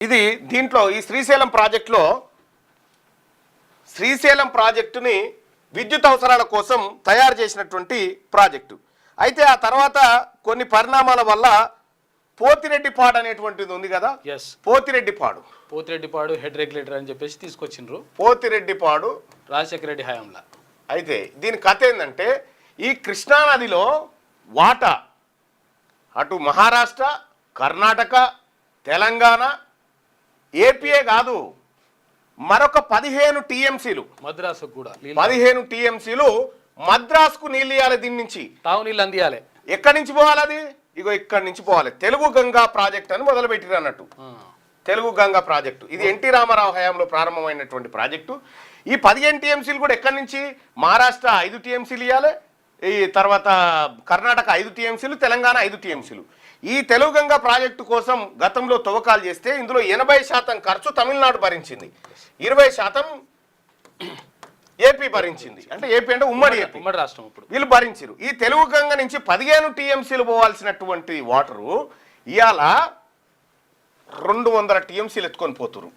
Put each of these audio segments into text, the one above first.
ఇది దీంట్లో ఈ శ్రీశైలం ప్రాజెక్టుని విద్యుత్ అవసరాల కోసం తయారు చేసినటువంటి ప్రాజెక్టు. అయితే ఆ తర్వాత కొన్ని పరిణామాల వల్ల పోతిరెడ్డిపాడు అనేటువంటిది ఉంది కదా, పోతిరెడ్డిపాడు హెడ్ రెగ్యులేటర్ అని చెప్పేసి తీసుకొచ్చిండ్రు. పోతిరెడ్డిపాడు రాజశేఖర రెడ్డి హయాంలో. అయితే దీని కథ ఏంటంటే, ఈ కృష్ణానదిలో వాటా అటు మహారాష్ట్ర, కర్ణాటక, తెలంగాణ, ఏపీఏ కాదు, మరొక 15 టీఎంసీలు మద్రాసు కూడా 15 టీఎంసీలు మద్రాసుకు నీళ్ళు ఇవ్వాలి. దీని నుంచి తాగు నీళ్ళు అందియాలి. ఎక్కడి నుంచి పోవాలి? అది ఇగో ఇక్కడి నుంచి పోవాలి. తెలుగు గంగా ప్రాజెక్ట్ అని మొదలుపెట్టిరు అన్నట్టు. తెలుగు గంగా ప్రాజెక్టు ఇది ఎన్టీ రామారావు హయాంలో ప్రారంభమైనటువంటి ప్రాజెక్టు. ఈ 15 టీఎంసీలు కూడా ఎక్కడి నుంచి? మహారాష్ట్ర 5 టీఎంసీలు ఇవ్వాలి, ఈ తర్వాత కర్ణాటక 5 టీఎంసీలు, తెలంగాణ 5 టీఎంసీలు. ఈ తెలుగు గంగా ప్రాజెక్టు కోసం గతంలో తవ్వకాలు చేస్తే ఇందులో 80% ఖర్చు తమిళనాడు భరించింది, 20% ఏపీ భరించింది. అంటే ఏపీ అంటే ఉమ్మడి రాష్ట్రం. ఇప్పుడు వీళ్ళు భరించారు. ఈ తెలుగు గంగ నుంచి 15 టీఎంసీలు పోవాల్సినటువంటి వాటరు ఇవాళ 200 టీఎంసీలు ఎత్తుకొని పోతురు.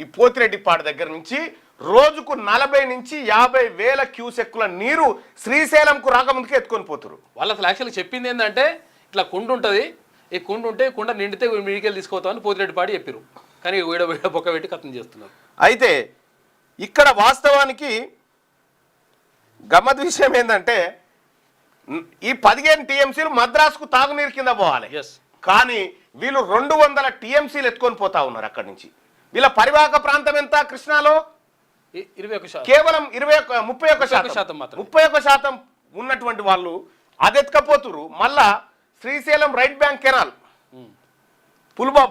ఈ పోతిరెడ్డిపాడు దగ్గర నుంచి రోజుకు 40 నుంచి 50 వేల క్యూసెక్కుల నీరు శ్రీశైలంకు రాకముందుకే ఎత్తుకొని పోతురు. వాళ్ళు అసలు యాక్చువల్గా చెప్పింది ఏంటంటే, ఇట్లా కుండ ఉంటుంది, ఈ కుండ ఉంటే కుండ నిండితే మీడికెళ్ళి తీసుకోతామని పోతిరెడ్డిపాడు చెప్పారు. కానీ వీడ బొక్క పెట్టి కథం చేస్తున్నారు. అయితే ఇక్కడ వాస్తవానికి గమ్మత్ విషయం ఏంటంటే, ఈ 15 టీఎంసీలు మద్రాసుకు తాగునీరు కింద పోవాలి. కానీ వీళ్ళు 200 టీఎంసీలు ఎత్తుకొని పోతా ఉన్నారు అక్కడి నుంచి. వీళ్ళ పరివాహక ప్రాంతం ఎంత కృష్ణాలో? 21%. కేవలం 31% ఉన్నటువంటి వాళ్ళు అది ఎత్తుకపోతురు. మళ్ళా Srisailam right bank canal,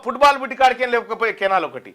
football బుట్టి కాడికి లేకపోయే కెనాల్ ఒకటి,